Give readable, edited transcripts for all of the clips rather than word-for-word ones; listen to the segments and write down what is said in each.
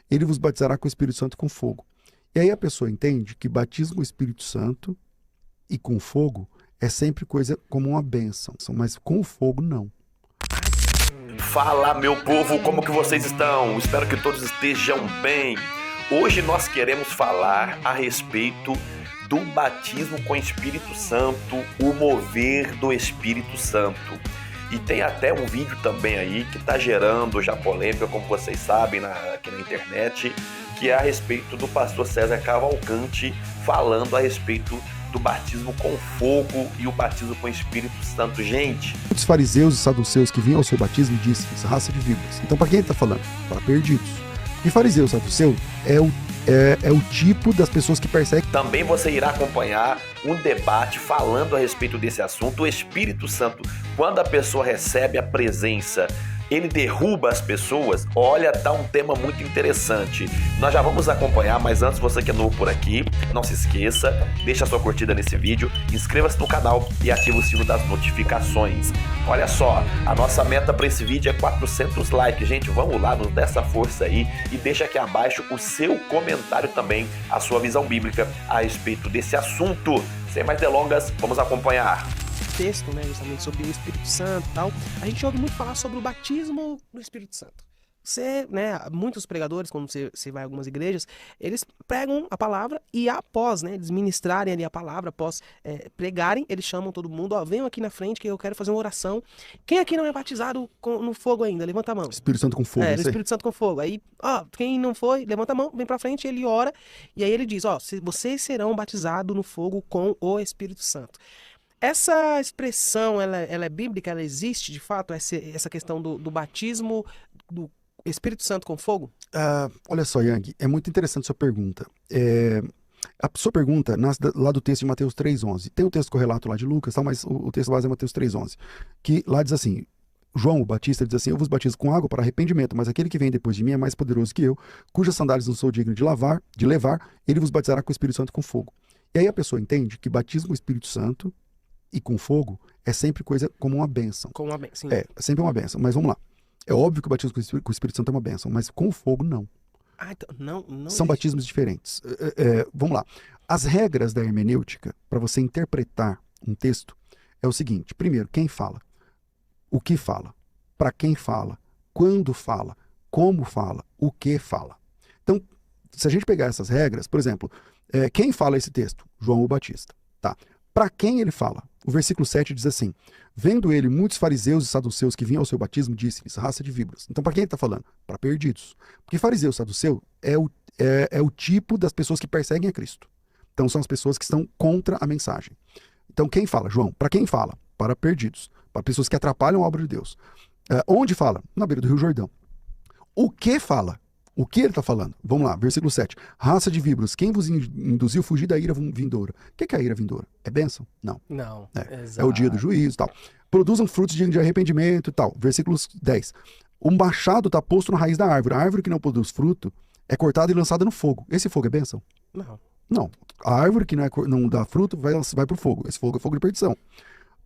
ele vos batizará com o Espírito Santo e com fogo. E aí a pessoa entende que batismo com o Espírito Santo e com fogo é sempre coisa como uma bênção, mas com o fogo não. Fala, meu povo, como que vocês estão? Espero que todos estejam bem. Hoje nós queremos falar a respeito do batismo com o Espírito Santo, o mover do Espírito Santo. E tem até um vídeo também aí que está gerando já polêmica, como vocês sabem, aqui na internet, que é a respeito do pastor César Cavalcante falando a respeito do batismo com fogo e o batismo com o Espírito Santo. Gente, Os fariseus e saduceus que vinham ao seu batismo disseram, raça de víboras. Então para quem ele está falando? Para perdidos. E fariseu e saduceu é o tipo das pessoas que perseguem. também você irá acompanhar um debate falando a respeito desse assunto. O Espírito Santo, quando a pessoa recebe a presença, ele derruba as pessoas. Olha, dá um tema muito interessante. Nós já vamos acompanhar, mas antes, você que é novo por aqui, não se esqueça, deixa a sua curtida nesse vídeo, inscreva-se no canal e ative o sino das notificações. Olha só, a nossa meta para esse vídeo é 400 likes. Gente, vamos lá, nos dê essa força aí e deixa aqui abaixo o seu comentário também, a sua visão bíblica a respeito desse assunto. Sem mais delongas, vamos acompanhar. Texto, né, justamente sobre o Espírito Santo e tal, a gente ouve muito falar sobre o batismo no Espírito Santo. Você, né, muitos pregadores, quando você vai a algumas igrejas, eles pregam a palavra e após, né, eles ministrarem ali a palavra, após pregarem, eles chamam todo mundo, ó, venham aqui na frente que eu quero fazer uma oração. Quem aqui não é batizado no fogo ainda? Levanta a mão. Espírito Santo com fogo. No isso aí. Espírito Santo com fogo. Aí, ó, quem não foi, levanta a mão, vem pra frente, ele ora, e aí ele diz, ó, vocês serão batizados no fogo com o Espírito Santo. Essa expressão, ela é bíblica, ela existe de fato, essa questão do batismo do Espírito Santo com fogo? Olha só, Yang, é muito interessante a sua pergunta. A sua pergunta nasce lá do texto de Mateus 3,11. Tem um texto correlato lá de Lucas, tal, mas o texto base é Mateus 3,11. Que lá diz assim, João o Batista diz assim, eu vos batizo com água para arrependimento, mas aquele que vem depois de mim é mais poderoso que eu, cujas sandálias não sou digno de levar, ele vos batizará com o Espírito Santo com fogo. E aí a pessoa entende que batismo com o Espírito Santo e com fogo é sempre coisa como uma bênção. Com uma sim. É sempre uma bênção, mas vamos lá. É óbvio que o batismo com o Espírito Santo é uma bênção, mas com o fogo não. Então, não São existe. batismos diferentes. Vamos lá. As regras da hermenêutica, para você interpretar um texto, é o seguinte. Primeiro, quem fala? O que fala? Para quem fala? Quando fala? Como fala? O que fala? Então, se a gente pegar essas regras, por exemplo, quem fala esse texto? João o Batista. Tá. Para quem ele fala? O versículo 7 diz assim, vendo ele muitos fariseus e saduceus que vinham ao seu batismo, disse-lhes, raça de víboras. Então, para quem ele está falando? Para perdidos. Porque fariseu e saduceu é o tipo das pessoas que perseguem a Cristo. Então, são as pessoas que estão contra a mensagem. Então, quem fala? João. Para quem fala? Para perdidos. Para pessoas que atrapalham a obra de Deus. Onde fala? Na beira do Rio Jordão. O que fala? O que ele está falando? Vamos lá, versículo 7. Raça de víboras, quem vos induziu a fugir da ira vindoura? O que é a ira vindoura? É bênção? Não. Não. É o dia do juízo e tal. Produzam frutos de arrependimento e tal. Versículo 10. O machado está posto na raiz da árvore. A árvore que não produz fruto é cortada e lançada no fogo. Esse fogo é bênção? Não. Não. A árvore que não dá fruto vai para o fogo. Esse fogo é fogo de perdição.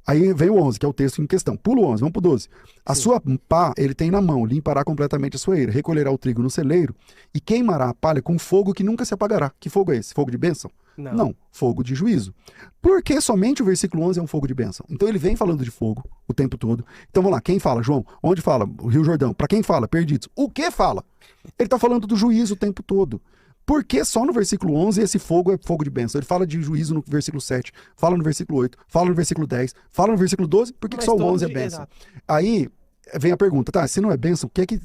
Aí vem o 11, que é o texto em questão. Pula o 11, vamos pro 12. A sua pá ele tem na mão, limpará completamente a sua eira, recolherá o trigo no celeiro e queimará a palha com fogo que nunca se apagará. Que fogo é esse? Fogo de bênção? Não, fogo de juízo. Porque somente o versículo 11 é um fogo de bênção. Então ele vem falando de fogo o tempo todo. Então vamos lá, quem fala, João? Onde fala? O Rio Jordão. Para quem fala? Perdidos. O que fala? Ele está falando do juízo o tempo todo. Por que só no versículo 11 esse fogo é fogo de bênção? Ele fala de juízo no versículo 7, fala no versículo 8, fala no versículo 10, fala no versículo 12, por que só o 11 é bênção? Aí vem a pergunta, tá, se não é bênção, o que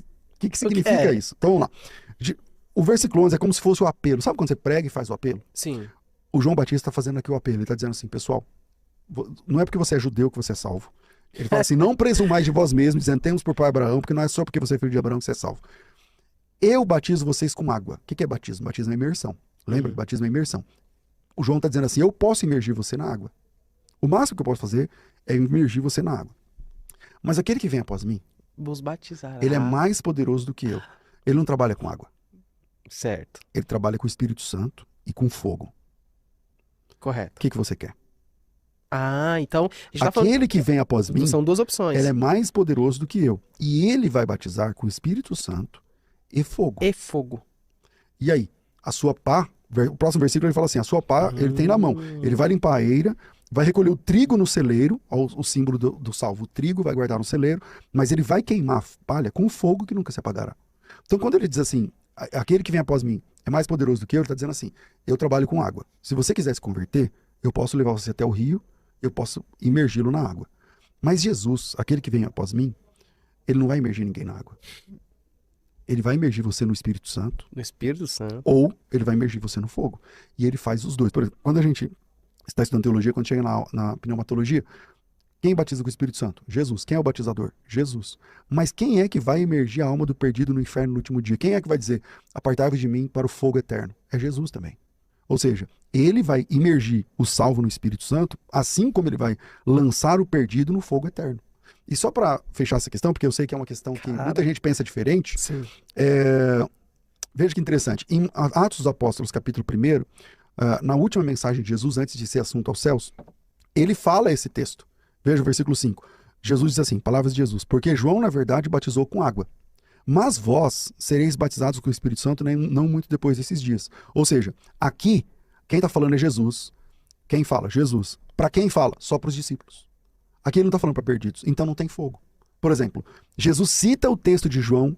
significa isso? Então vamos lá. O versículo 11 é como se fosse o apelo. Sabe quando você prega e faz o apelo? Sim. O João Batista está fazendo aqui o apelo. Ele está dizendo assim, pessoal, não é porque você é judeu que você é salvo. Ele fala assim, não presumais de vós mesmos, dizendo, temos por pai Abraão, porque não é só porque você é filho de Abraão que você é salvo. Eu batizo vocês com água. O que é batismo? Batismo é imersão. Lembra? Batismo é imersão. O João está dizendo assim, eu posso imergir você na água. O máximo que eu posso fazer é imergir você na água. Mas aquele que vem após mim, Vos batizará. ele é mais poderoso do que eu. Ele não trabalha com água. Certo. Ele trabalha com o Espírito Santo e com fogo. Correto. O que você quer? Então... A gente tá Aquele que vem após mim, são duas opções. ele é mais poderoso do que eu. E ele vai batizar com o Espírito Santo e fogo. E fogo. E aí? A sua pá, o próximo versículo ele fala assim, a sua pá ele tem na mão. Ele vai limpar a eira, vai recolher o trigo no celeiro, o símbolo do salvo, o trigo vai guardar no celeiro, mas ele vai queimar a palha com fogo que nunca se apagará. Então quando ele diz assim, aquele que vem após mim é mais poderoso do que eu, ele está dizendo assim, eu trabalho com água. Se você quiser se converter, eu posso levar você até o rio, eu posso imergi-lo na água. Mas Jesus, aquele que vem após mim, ele não vai imergir ninguém na água. Ele vai imergir você no Espírito Santo. No Espírito Santo. Ou ele vai imergir você no fogo. E ele faz os dois. Por exemplo, quando a gente está estudando teologia, quando chega na pneumatologia, quem batiza com o Espírito Santo? Jesus. Quem é o batizador? Jesus. Mas quem é que vai imergir a alma do perdido no inferno no último dia? Quem é que vai dizer, apartai-vos de mim para o fogo eterno? É Jesus também. Ou seja, ele vai imergir o salvo no Espírito Santo, assim como ele vai lançar o perdido no fogo eterno. E só para fechar essa questão, porque eu sei que é uma questão que muita gente pensa diferente, veja que interessante. Em Atos dos Apóstolos, capítulo 1, na última mensagem de Jesus, antes de ser assunto aos céus, ele fala esse texto. Veja o versículo 5. Jesus diz assim, palavras de Jesus, porque João, na verdade, batizou com água, mas vós sereis batizados com o Espírito Santo não muito depois desses dias. Ou seja, aqui, quem está falando é Jesus. Quem fala? Jesus. Para quem fala? Só para os discípulos. Aqui ele não está falando para perdidos, então não tem fogo. Por exemplo, Jesus cita o texto de João,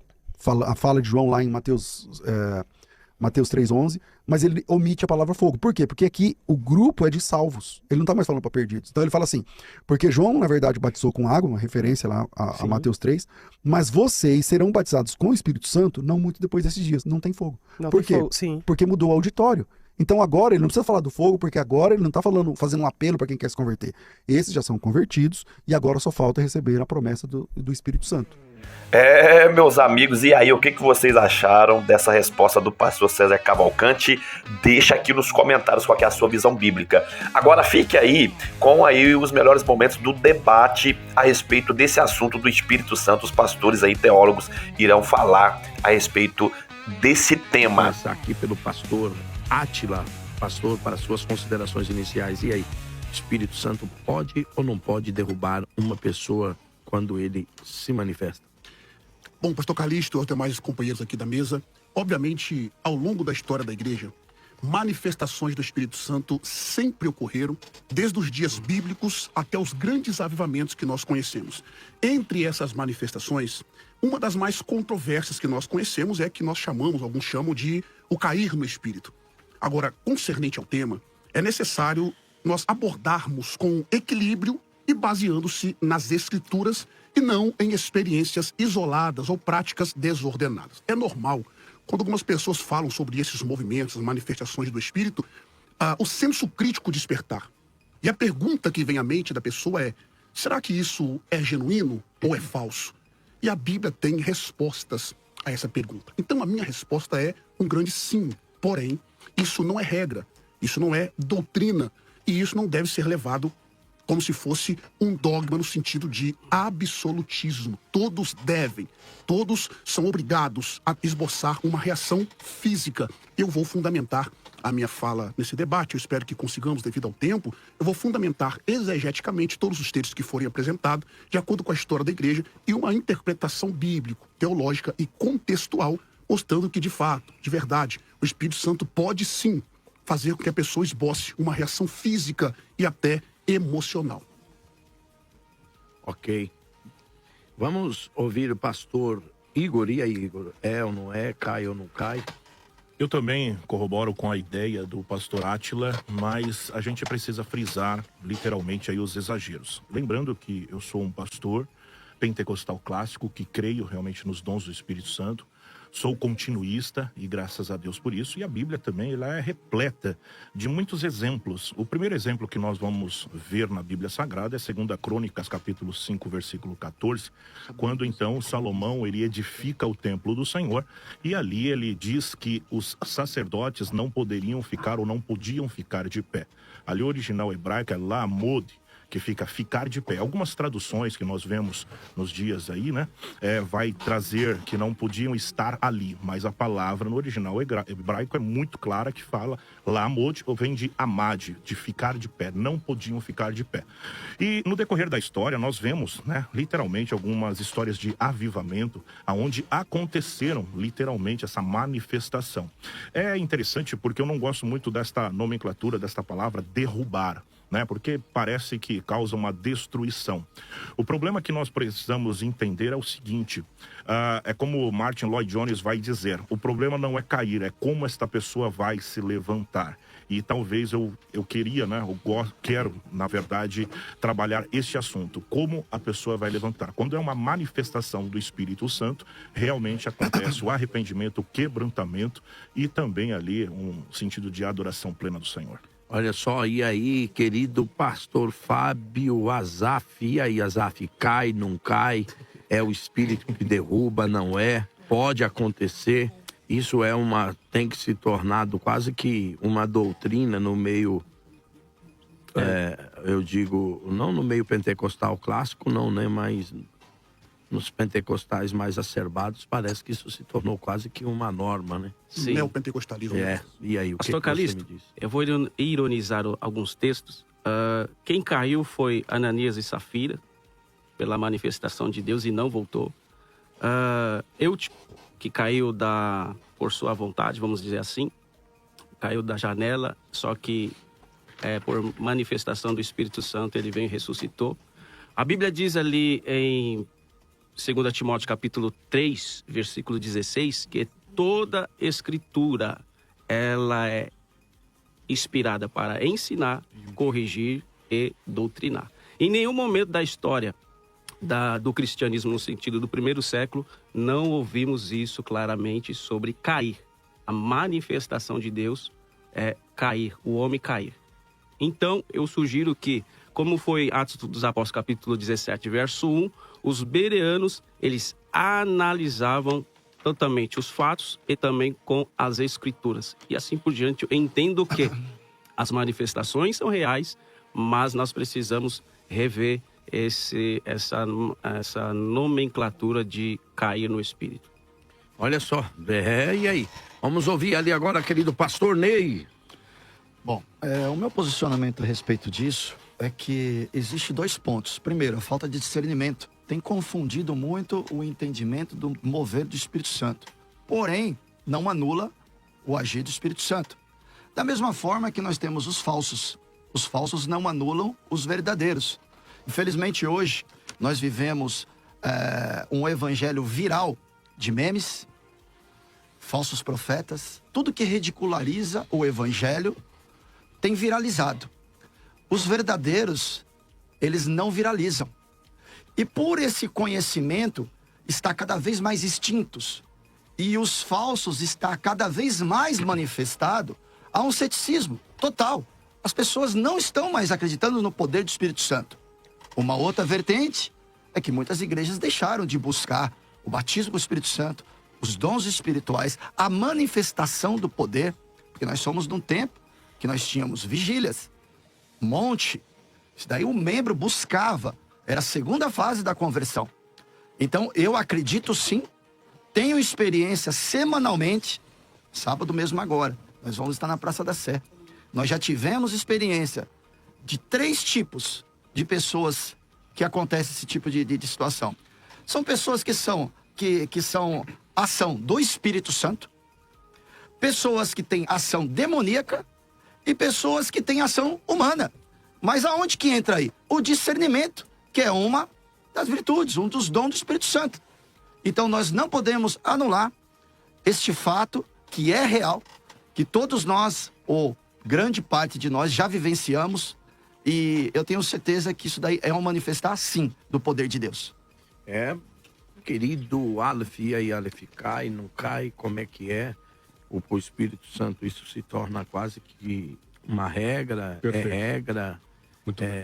a fala de João lá em Mateus 3,11, mas ele omite a palavra fogo. Por quê? Porque aqui o grupo é de salvos. Ele não está mais falando para perdidos. Então ele fala assim, porque João, na verdade, batizou com água, uma referência lá a Mateus 3, mas vocês serão batizados com o Espírito Santo não muito depois desses dias. Não tem fogo. Por quê? Fogo, sim. Porque mudou o auditório. Então agora ele não precisa falar do fogo, porque agora ele não está fazendo um apelo para quem quer se converter. Esses já são convertidos e agora só falta receber a promessa do Espírito Santo. Meus amigos, e aí, o que vocês acharam dessa resposta do pastor César Cavalcante? Deixa aqui nos comentários qual que é a sua visão bíblica. Agora fique aí com aí os melhores momentos do debate a respeito desse assunto do Espírito Santo. Os pastores aí, teólogos, irão falar a respeito desse tema. Vou começar aqui pelo pastor Átila, pastor, para suas considerações iniciais. E aí, Espírito Santo pode ou não pode derrubar uma pessoa quando ele se manifesta? Bom, pastor Calixto e os demais companheiros aqui da mesa, obviamente, ao longo da história da igreja, manifestações do Espírito Santo sempre ocorreram, desde os dias bíblicos até os grandes avivamentos que nós conhecemos. Entre essas manifestações, uma das mais controversas que nós conhecemos é que nós chamamos, alguns chamam de o cair no Espírito. Agora, concernente ao tema, é necessário nós abordarmos com equilíbrio e baseando-se nas Escrituras e não em experiências isoladas ou práticas desordenadas. É normal, quando algumas pessoas falam sobre esses movimentos, as manifestações do Espírito, o senso crítico despertar. E a pergunta que vem à mente da pessoa é, será que isso é genuíno ou é falso? E a Bíblia tem respostas a essa pergunta. Então a minha resposta é um grande sim. Porém, isso não é regra, isso não é doutrina e isso não deve ser levado como se fosse um dogma no sentido de absolutismo. Todos devem, todos são obrigados a esboçar uma reação física. Eu vou fundamentar a minha fala nesse debate, eu espero que consigamos, devido ao tempo, eu vou fundamentar exegeticamente todos os textos que forem apresentados, de acordo com a história da igreja, e uma interpretação bíblica, teológica e contextual, mostrando que, de fato, de verdade, o Espírito Santo pode sim fazer com que a pessoa esboce uma reação física e até emocional. Ok. Vamos ouvir o pastor Igor. E aí, Igor? É ou não é? Cai ou não cai? Eu também corroboro com a ideia do pastor Átila, mas a gente precisa frisar literalmente aí os exageros. Lembrando que eu sou um pastor pentecostal clássico que creio realmente nos dons do Espírito Santo. Sou continuista e graças a Deus por isso. E a Bíblia também ela é repleta de muitos exemplos. O primeiro exemplo que nós vamos ver na Bíblia Sagrada é 2 Crônicas, capítulo 5, versículo 14, quando então Salomão ele edifica o templo do Senhor e ali ele diz que os sacerdotes não poderiam ficar ou não podiam ficar de pé. Ali o original hebraico é lamod, que fica ficar de pé. Algumas traduções que nós vemos nos dias aí, né, vai trazer que não podiam estar ali, mas a palavra no original hebraico é muito clara, que fala lamod, ou vem de amad, de ficar de pé, não podiam ficar de pé. E no decorrer da história nós vemos, né, literalmente algumas histórias de avivamento, aonde aconteceram literalmente essa manifestação. É interessante porque eu não gosto muito desta nomenclatura, desta palavra derrubar, né? Porque parece que causa uma destruição. O problema que nós precisamos entender é o seguinte, é como Martin Lloyd Jones vai dizer, o problema não é cair, é como esta pessoa vai se levantar. E talvez eu queria, né, quero, na verdade, trabalhar este assunto, como a pessoa vai levantar. Quando é uma manifestação do Espírito Santo, realmente acontece o arrependimento, o quebrantamento e também ali um sentido de adoração plena do Senhor. Olha só, e aí, querido pastor Fábio Azaf, e aí, Azaf, cai, não cai? É o Espírito que derruba, não é? Pode acontecer? Isso tem que se tornar quase que uma doutrina no meio, eu digo, não no meio pentecostal clássico, não, né? Mas nos pentecostais mais acerbados, parece que isso se tornou quase que uma norma, né? Sim. Neopentecostalismo. E aí, o que Pastor você Calixto, me diz? eu vou ironizar alguns textos. Quem caiu foi Ananias e Safira, pela manifestação de Deus, e não voltou. Eutico, que caiu por sua vontade, vamos dizer assim, caiu da janela, só que por manifestação do Espírito Santo ele veio e ressuscitou. A Bíblia diz ali em 2 Timóteo capítulo 3, versículo 16, que toda escritura ela é inspirada para ensinar, corrigir e doutrinar. Em nenhum momento da história do cristianismo, no sentido do primeiro século, não ouvimos isso claramente sobre cair. A manifestação de Deus é cair, o homem cair. Então, eu sugiro que, como foi Atos dos Apóstolos, capítulo 17, verso 1, os bereanos, eles analisavam totalmente os fatos e também com as escrituras. E assim por diante, eu entendo que as manifestações são reais, mas nós precisamos rever essa nomenclatura de cair no Espírito. Olha só, e aí? Vamos ouvir ali agora, querido pastor Ney. Bom, o meu posicionamento a respeito disso é que existe 2 pontos. Primeiro, a falta de discernimento. Tem confundido muito o entendimento do mover do Espírito Santo. Porém, não anula o agir do Espírito Santo. Da mesma forma que nós temos os falsos. Os falsos não anulam os verdadeiros. Infelizmente, hoje, nós vivemos um evangelho viral de memes, falsos profetas. Tudo que ridiculariza o evangelho tem viralizado. Os verdadeiros, eles não viralizam. E por esse conhecimento, está cada vez mais extintos. E os falsos está cada vez mais manifestado a um ceticismo total. As pessoas não estão mais acreditando no poder do Espírito Santo. Uma outra vertente é que muitas igrejas deixaram de buscar o batismo do Espírito Santo, os dons espirituais, a manifestação do poder, porque nós somos num tempo que nós tínhamos vigílias, monte, isso daí o membro buscava, era a segunda fase da conversão. Então eu acredito sim, tenho experiência semanalmente, sábado mesmo agora, nós vamos estar na Praça da Sé. Nós já tivemos experiência de 3 tipos de pessoas que acontece esse tipo de situação. São pessoas que são ação do Espírito Santo, pessoas que têm ação demoníaca e pessoas que têm ação humana. Mas aonde que entra aí? O discernimento, que é uma das virtudes, um dos dons do Espírito Santo. Então nós não podemos anular este fato que é real, que todos nós, ou grande parte de nós, já vivenciamos, e eu tenho certeza que isso daí é um manifestar, sim, do poder de Deus. Querido Aleph, e aí, Aleph, cai, não cai, como é que é? O Espírito Santo, isso se torna quase que uma regra, Perfeito. regra,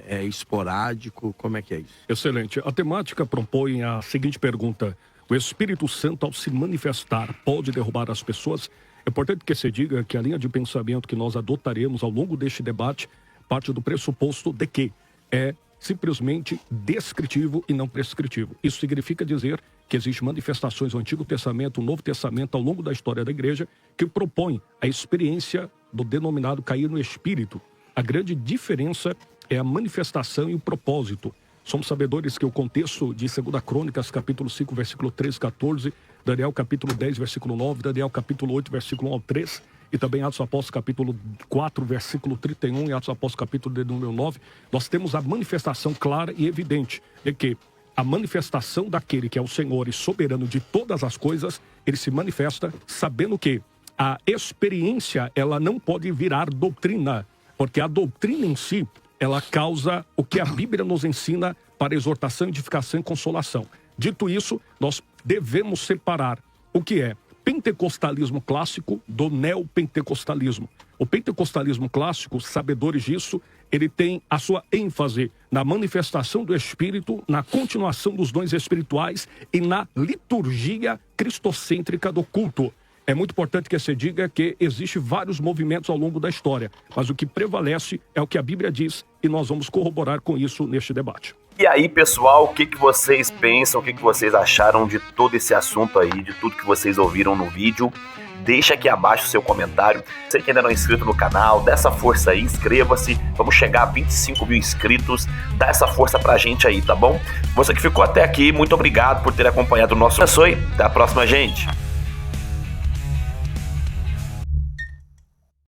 é esporádico, como é que é isso? Excelente. A temática propõe a seguinte pergunta: o Espírito Santo, ao se manifestar, pode derrubar as pessoas? É importante que se diga que a linha de pensamento que nós adotaremos ao longo deste debate parte do pressuposto de que é simplesmente descritivo e não prescritivo. Isso significa dizer que existem manifestações do Antigo Testamento, do Novo Testamento, ao longo da história da igreja, que propõem a experiência do denominado cair no Espírito. A grande diferença é a manifestação e o propósito. Somos sabedores que o contexto de 2 Crônicas, capítulo 5, versículo 13 e 14, Daniel, capítulo 10, versículo 9, Daniel, capítulo 8, versículo 1 ao 3, e também Atos Apóstolos, capítulo 4, versículo 31, e Atos Apóstolos, capítulo de número 9, nós temos a manifestação clara e evidente de que a manifestação daquele que é o Senhor e soberano de todas as coisas, ele se manifesta sabendo que a experiência, ela não pode virar doutrina, porque a doutrina em si, ela causa o que a Bíblia nos ensina para exortação, edificação e consolação. Dito isso, nós devemos separar o que é pentecostalismo clássico do neopentecostalismo. O pentecostalismo clássico, sabedores disso, ele tem a sua ênfase na manifestação do Espírito, na continuação dos dons espirituais e na liturgia cristocêntrica do culto. É muito importante que se diga que existem vários movimentos ao longo da história, mas o que prevalece é o que a Bíblia diz e nós vamos corroborar com isso neste debate. E aí, pessoal, o que vocês pensam, o que vocês acharam de todo esse assunto aí, de tudo que vocês ouviram no vídeo? Deixa aqui abaixo o seu comentário. Você que ainda não é inscrito no canal, dá essa força aí, inscreva-se. Vamos chegar a 25 mil inscritos. Dá essa força pra gente aí, tá bom? Você que ficou até aqui, muito obrigado por ter acompanhado o nosso... Até a próxima, gente!